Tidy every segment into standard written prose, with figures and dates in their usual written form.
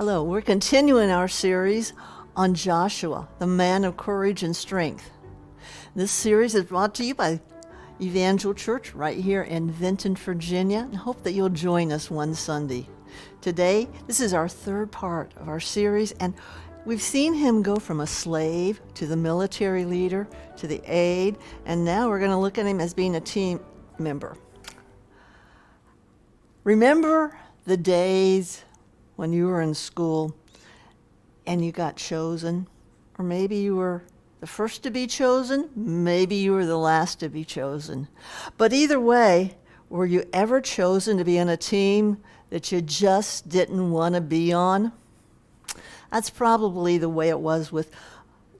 Hello, we're continuing our series on Joshua, the man of courage and strength. This series is brought to you by Evangel Church right here in Vinton, Virginia, and hope that you'll join us one Sunday. Today, this is our third part of our series, and we've seen him go from a slave to the military leader to the aide, and now we're going to look at him as being a team member. Remember the days when you were in school and you got chosen? Or maybe you were the first to be chosen, maybe you were the last to be chosen. But either way, were you ever chosen to be on a team that you just didn't want to be on? That's probably the way it was with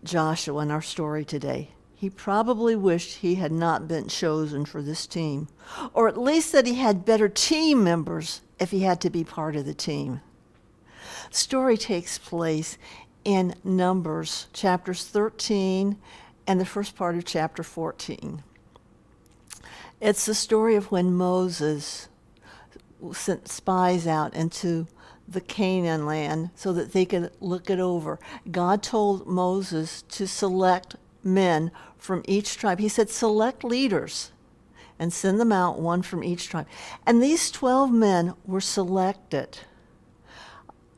Joshua in our story today. He probably wished he had not been chosen for this team, or at least that he had better team members if he had to be part of the team. The story takes place in Numbers, chapters 13 and the first part of chapter 14. It's the story of when Moses sent spies out into the Canaan land so that they could look it over. God told Moses to select men from each tribe. He said, select leaders and send them out, one from each tribe. And these 12 men were selected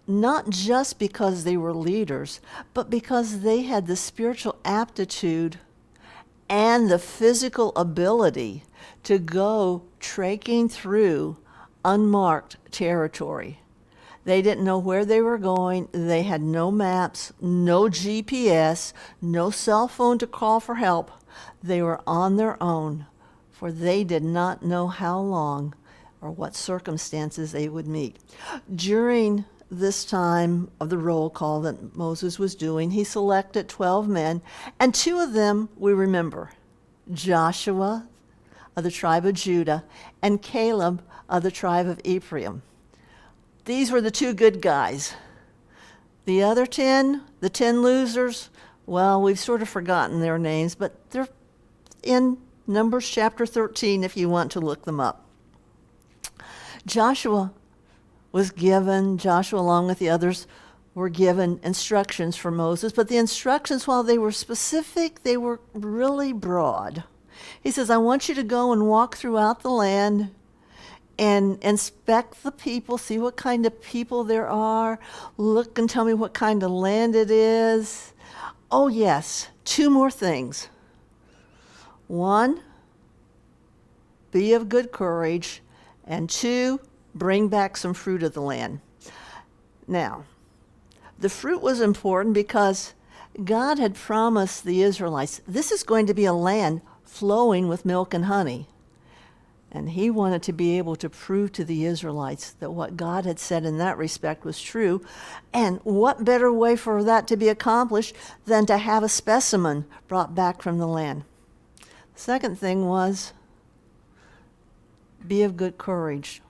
not just because they were leaders, but because they had the spiritual aptitude and the physical ability to go trekking through unmarked territory. They didn't know where they were going. They had no maps, no GPS, no cell phone to call for help. They were on their own, for they did not know how long or what circumstances they would meet. During this time of the roll call that Moses was doing, he selected 12 men, and 2 of them we remember, Joshua of the tribe of Judah and Caleb of the tribe of Ephraim. These were the 2 good guys. The other 10, the 10 losers, well, we've sort of forgotten their names, but they're in Numbers chapter 13 if you want to look them up. Joshua along with the others were given instructions for Moses, but the instructions, while they were specific, they were really broad. He says, I want you to go and walk throughout the land and inspect the people, see what kind of people there are, look and tell me what kind of land it is. Oh yes, 2 more things. 1, be of good courage, and 2, bring back some fruit of the land. Now, the fruit was important because God had promised the Israelites, this is going to be a land flowing with milk and honey. And he wanted to be able to prove to the Israelites that what God had said in that respect was true. And what better way for that to be accomplished than to have a specimen brought back from the land? The second thing was, be of good courage.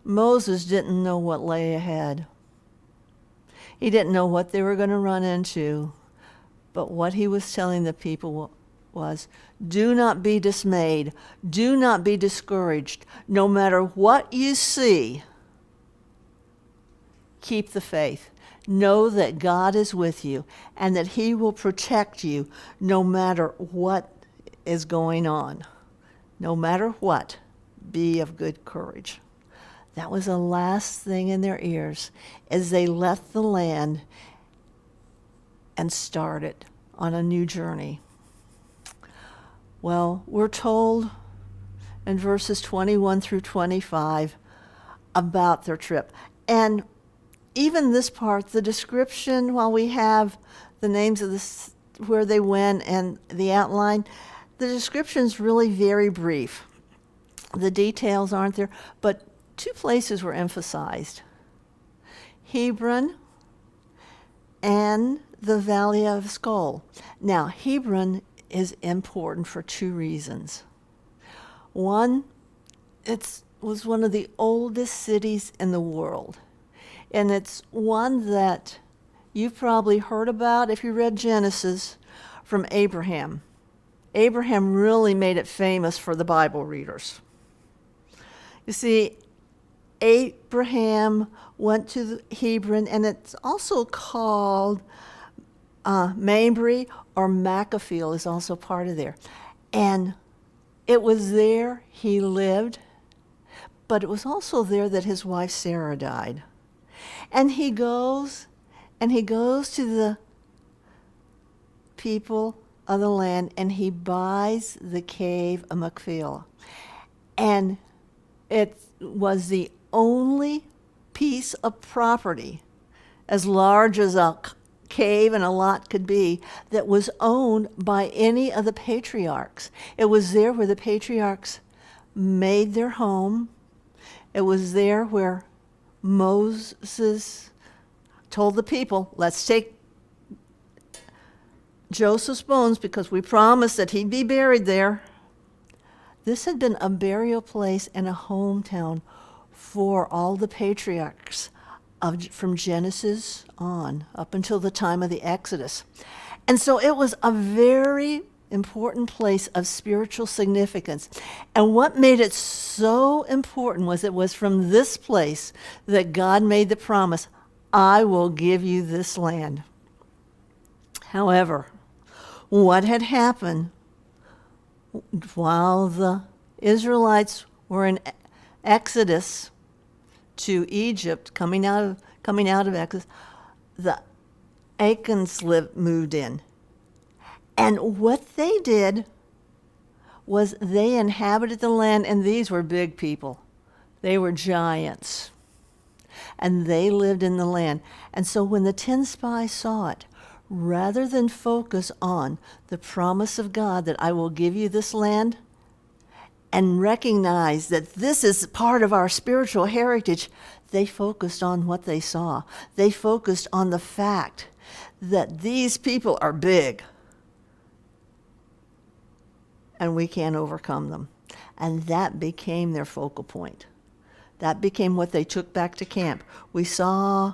Moses didn't know what lay ahead. He didn't know what they were going to run into. But what he was telling the people was, do not be dismayed. Do not be discouraged. No matter what you see, keep the faith. Know that God is with you and that he will protect you no matter what is going on. No matter what, be of good courage. That was the last thing in their ears as they left the land and started on a new journey. Well, we're told in verses 21 through 25 about their trip. And even this part, the description, while we have the names of where they went and the outline, the description's really very brief. The details aren't there, but 2 places were emphasized. Hebron and the Valley of Skull. Now, Hebron is important for 2 reasons. One, it was one of the oldest cities in the world. And it's one that you've probably heard about if you read Genesis from Abraham. Abraham really made it famous for the Bible readers. You see, Abraham went to Hebron, and it's also called Mamre, or Macaphiel is also part of there. And it was there he lived, but it was also there that his wife Sarah died. And he goes to the people of the land, and he buys the cave of Machpelah. And it was the only piece of property, as large as a cave and a lot could be, that was owned by any of the patriarchs. It was there where the patriarchs made their home. It was there where Moses told the people, let's take Joseph's bones because we promised that he'd be buried there. This had been a burial place and a hometown for all the patriarchs from Genesis on, up until the time of the Exodus. And so it was a very important place of spiritual significance. And what made it so important was it was from this place that God made the promise, I will give you this land. However, what had happened while the Israelites were in Exodus to Egypt, coming out of Exodus, the Acans moved in. And what they did was they inhabited the land, and these were big people. They were giants. And they lived in the land. And so when the 10 spies saw it, rather than focus on the promise of God that I will give you this land, and recognize that this is part of our spiritual heritage, they focused on what they saw. They focused on the fact that these people are big and we can't overcome them. And that became their focal point. That became what they took back to camp. We saw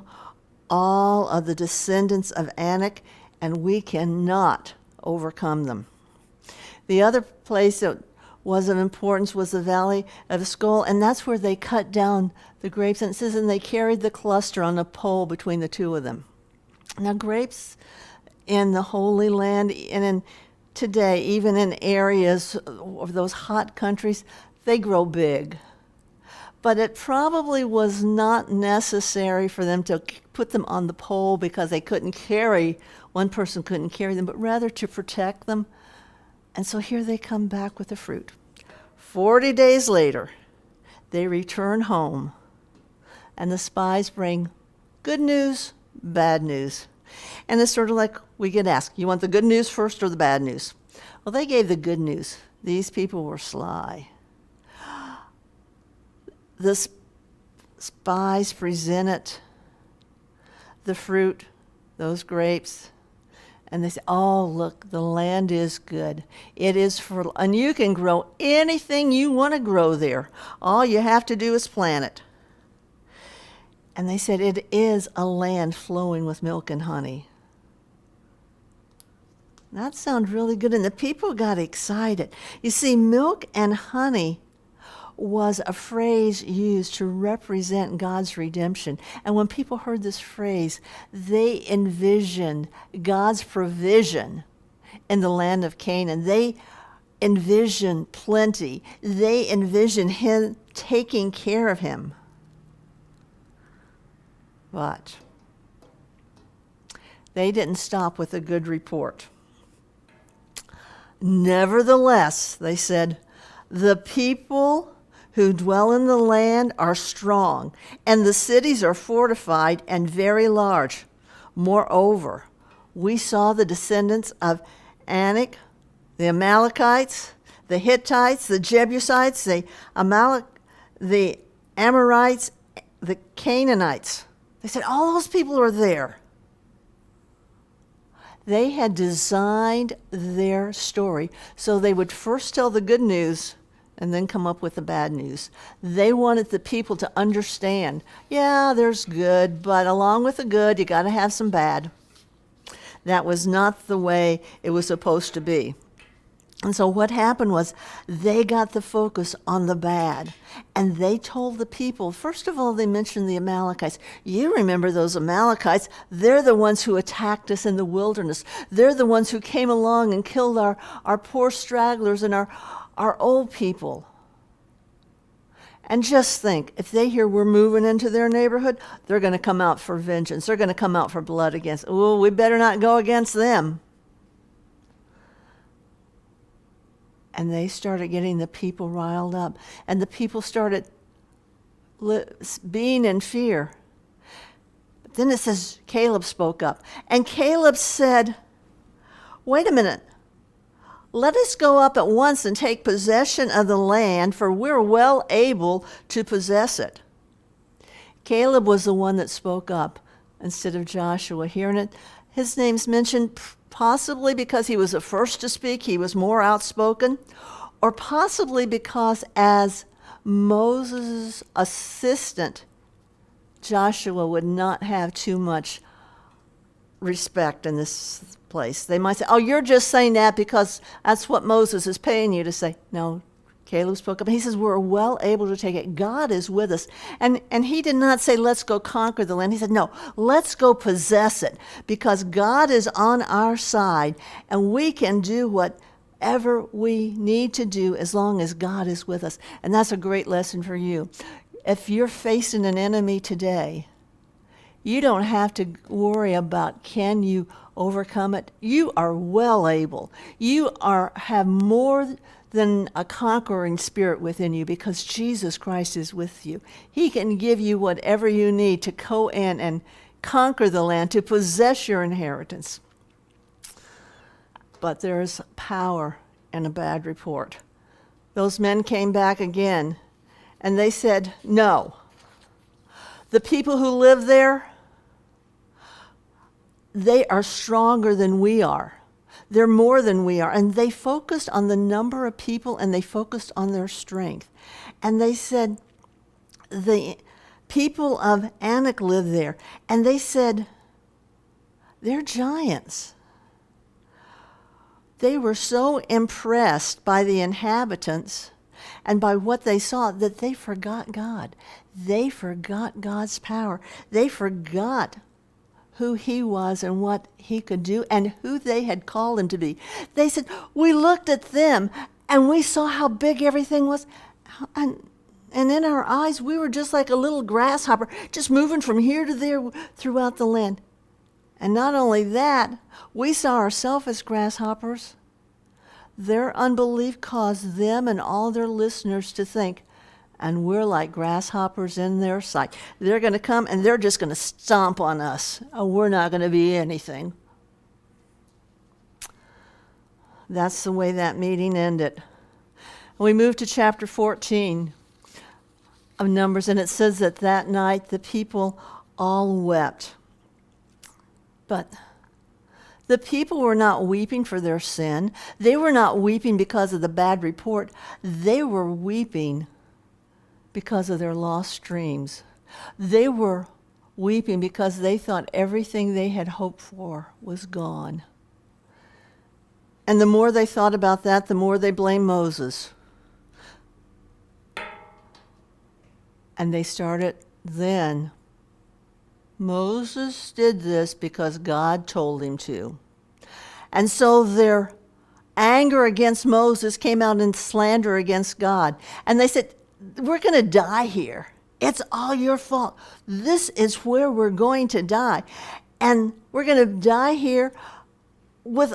all of the descendants of Anak, and we cannot overcome them. The other place that was of importance was the Valley of the Skull, and that's where they cut down the grapes. And it says, and they carried the cluster on a pole between the two of them. Now, grapes in the Holy Land, and today, even in areas of those hot countries, they grow big. But it probably was not necessary for them to put them on the pole because they couldn't carry, one person couldn't carry them, but rather to protect them. And so here they come back with the fruit. 40 days later, they return home, and the spies bring good news, bad news. And it's sort of like we get asked, you want the good news first or the bad news? Well, they gave the good news. These people were sly. The spies presented the fruit, those grapes, and they say, oh, look, the land is good. It is fertile, and you can grow anything you want to grow there. All you have to do is plant it. And they said, it is a land flowing with milk and honey. That sounds really good, and the people got excited. You see, milk and honey was a phrase used to represent God's redemption. And when people heard this phrase, they envisioned God's provision in the land of Canaan. They envisioned plenty. They envisioned him taking care of him. But they didn't stop with a good report. Nevertheless, they said, the people who dwell in the land are strong, and the cities are fortified and very large. Moreover, we saw the descendants of Anak, the Amalekites, the Hittites, the Jebusites, the Amorites, the Canaanites. They said all those people are there. They had designed their story so they would first tell the good news and then come up with the bad news. They wanted the people to understand, yeah, there's good, but along with the good, you got to have some bad. That was not the way it was supposed to be. And so what happened was they got the focus on the bad. And they told the people, first of all, they mentioned the Amalekites. You remember those Amalekites. They're the ones who attacked us in the wilderness. They're the ones who came along and killed our poor stragglers and our old people. And just think, if they hear we're moving into their neighborhood, they're going to come out for vengeance. They're going to come out for blood against. Oh, we better not go against them. And they started getting the people riled up. And the people started being in fear. But then it says Caleb spoke up. And Caleb said, wait a minute. Let us go up at once and take possession of the land, for we're well able to possess it. Caleb was the one that spoke up instead of Joshua. Hearing it, his name's mentioned possibly because he was the first to speak, he was more outspoken, or possibly because as Moses' assistant, Joshua would not have too much respect in this place. They might say, oh, you're just saying that because that's what Moses is paying you to say. No, Caleb spoke up. He says, we're well able to take it. God is with us. And he did not say, let's go conquer the land. He said, no, let's go possess it because God is on our side and we can do whatever we need to do as long as God is with us. And that's a great lesson for you. If you're facing an enemy today, you don't have to worry about can you overcome it. You are well able. You have more than a conquering spirit within you because Jesus Christ is with you. He can give you whatever you need to go in and conquer the land, to possess your inheritance. But there is power in a bad report. Those men came back again, and they said, no. The people who live there, they are stronger than we are. They're more than we are. And they focused on the number of people and they focused on their strength. And they said, the people of Anak live there. And they said, they're giants. They were so impressed by the inhabitants and by what they saw that they forgot God. They forgot God's power. They forgot who he was and what he could do and who they had called him to be. They said, we looked at them and we saw how big everything was. And in our eyes, we were just like a little grasshopper, just moving from here to there throughout the land. And not only that, we saw ourselves as grasshoppers. Their unbelief caused them and all their listeners to think, and we're like grasshoppers in their sight. They're going to come and they're just going to stomp on us. Oh, we're not going to be anything. That's the way that meeting ended. We move to chapter 14 of Numbers, and it says that night the people all wept. But the people were not weeping for their sin. They were not weeping because of the bad report. They were weeping because of their lost dreams. They were weeping because they thought everything they had hoped for was gone. And the more they thought about that, the more they blamed Moses. And they started then. Moses did this because God told him to. And so their anger against Moses came out in slander against God. And they said, we're going to die here. It's all your fault. This is where we're going to die. And we're going to die here with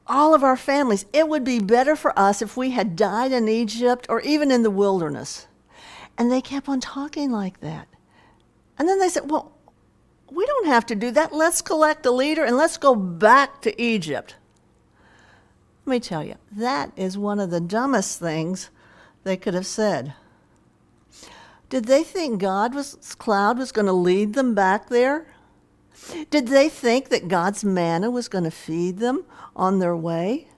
all of our families. It would be better for us if we had died in Egypt or even in the wilderness. And they kept on talking like that. And then they said, well, we don't have to do that. Let's collect a leader and let's go back to Egypt. Let me tell you, that is one of the dumbest things they could have said. Did they think God's cloud was going to lead them back there? Did they think that God's manna was going to feed them on their way?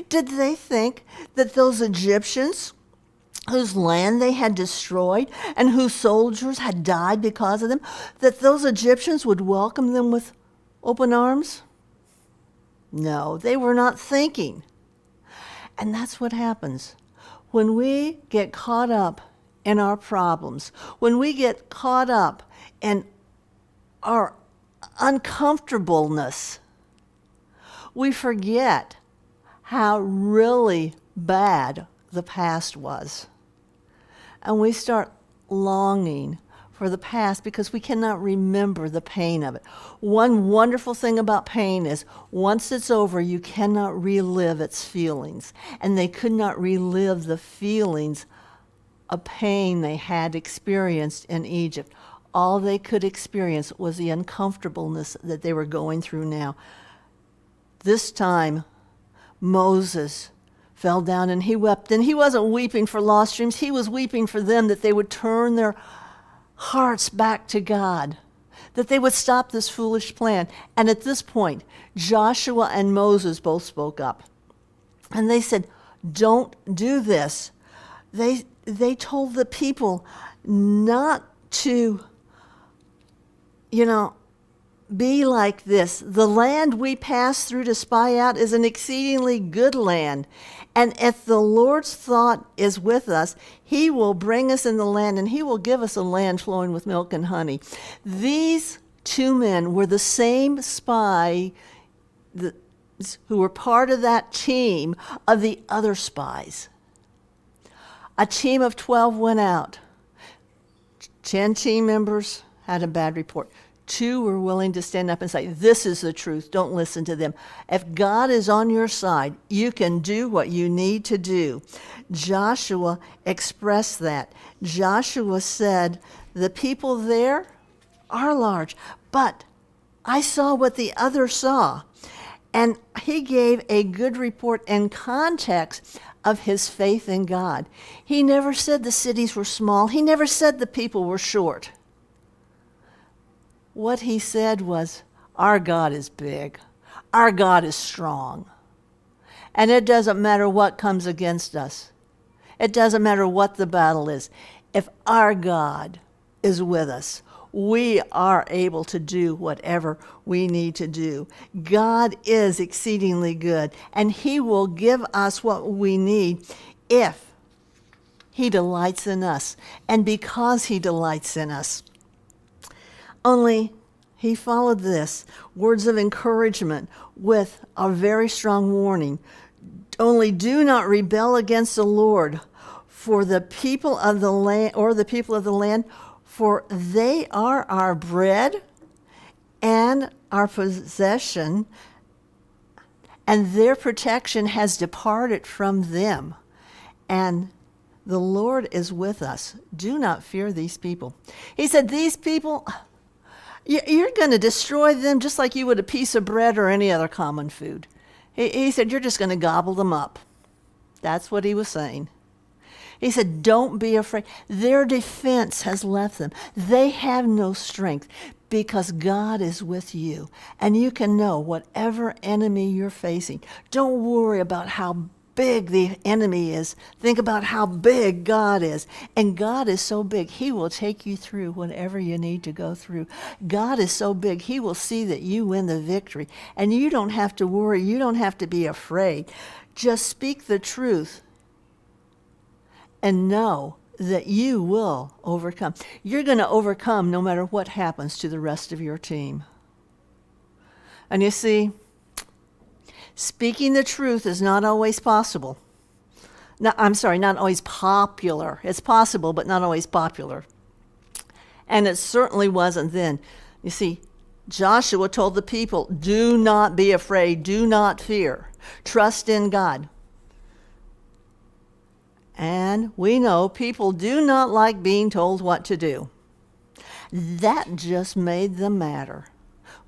Did they think that those Egyptians whose land they had destroyed and whose soldiers had died because of them, that those Egyptians would welcome them with open arms? No, they were not thinking. And that's what happens. When we get caught up in our problems, when we get caught up in our uncomfortableness, we forget how really bad the past was. And we start longing for the past because we cannot remember the pain of it. One wonderful thing about pain is once it's over, you cannot relive its feelings. And they could not relive the feelings of pain they had experienced in Egypt. All they could experience was the uncomfortableness that they were going through now. This time, Moses fell down and he wept. And he wasn't weeping for lost dreams. He was weeping for them, that they would turn their hearts back to God, that they would stop this foolish plan. And at this point, Joshua and Moses both spoke up. And they said, don't do this. They told the people not to, be like this. The land we pass through to spy out is an exceedingly good land. And if the Lord's thought is with us, he will bring us in the land, and he will give us a land flowing with milk and honey. These two men were the same spy who were part of that team of the other spies. A team of 12 went out. 10 team members had a bad report. 2 were willing to stand up and say, this is the truth, don't listen to them. If God is on your side, you can do what you need to do. Joshua expressed that. Joshua said, the people there are large, but I saw what the others saw. And he gave a good report in context of his faith in God. He never said the cities were small. He never said the people were short. What he said was, our God is big. Our God is strong. And it doesn't matter what comes against us. It doesn't matter what the battle is. If our God is with us, we are able to do whatever we need to do. God is exceedingly good, and he will give us what we need if he delights in us, and because he delights in us. Only he followed this, words of encouragement, with a very strong warning. Only do not rebel against the Lord, for the people of the land, for they are our bread and our possession, and their protection has departed from them. And the Lord is with us. Do not fear these people. He said, these people, you're going to destroy them just like you would a piece of bread or any other common food. He said, you're just going to gobble them up. That's what he was saying. He said, don't be afraid. Their defense has left them. They have no strength because God is with you. And you can know whatever enemy you're facing. Don't worry about how big the enemy is. Think about how big God is. And God is so big, he will take you through whatever you need to go through. God is so big, he will see that you win the victory. And you don't have to worry. You don't have to be afraid. Just speak the truth and know that you will overcome. You're going to overcome no matter what happens to the rest of your team. And you see, speaking the truth is not always possible. Not always popular. It's possible, but not always popular. And it certainly wasn't then. You see, Joshua told the people, do not be afraid, do not fear. Trust in God. And we know people do not like being told what to do. That just made the matter.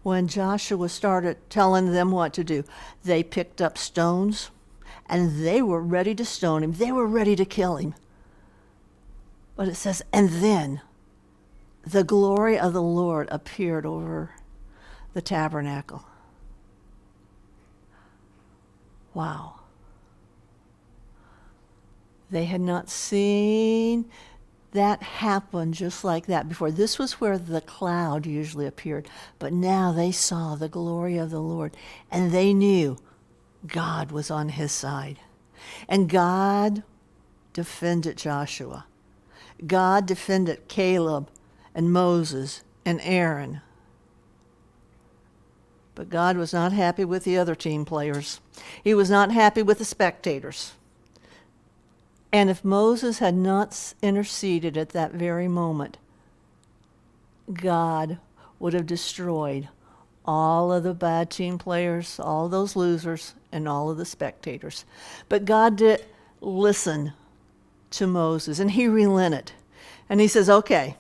When Joshua started telling them what to do, they picked up stones and they were ready to stone him. They were ready to kill him. But it says, and then the glory of the Lord appeared over the tabernacle. Wow. They had not seen that happen just like that before. This was where the cloud usually appeared. But now they saw the glory of the Lord, and they knew God was on his side. And God defended Joshua. God defended Caleb and Moses and Aaron. But God was not happy with the other team players. He was not happy with the spectators. And if Moses had not interceded at that very moment, God would have destroyed all of the bad team players, all those losers, and all of the spectators. But God did listen to Moses, and he relented. And he says, okay,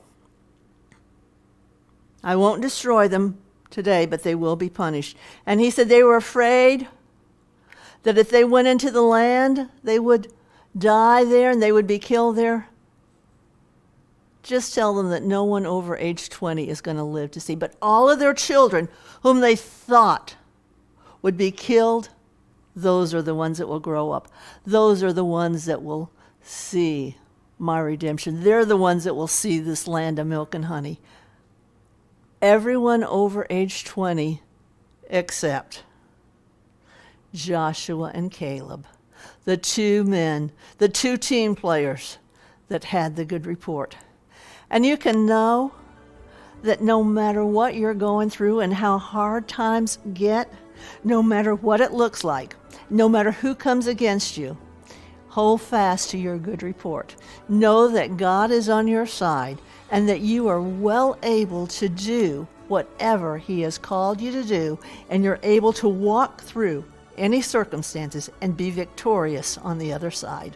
I won't destroy them today, but they will be punished. And he said they were afraid that if they went into the land, they would die there and they would be killed there. Just tell them that no one over age 20 is going to live to see. But all of their children, whom they thought would be killed, those are the ones that will grow up. Those are the ones that will see my redemption. They're the ones that will see this land of milk and honey. Everyone over age 20 except Joshua and Caleb, the two men, the two team players that had the good report. And you can know that no matter what you're going through and how hard times get, no matter what it looks like, no matter who comes against you, hold fast to your good report. Know that God is on your side and that you are well able to do whatever He has called you to do, and you're able to walk through any circumstances and be victorious on the other side.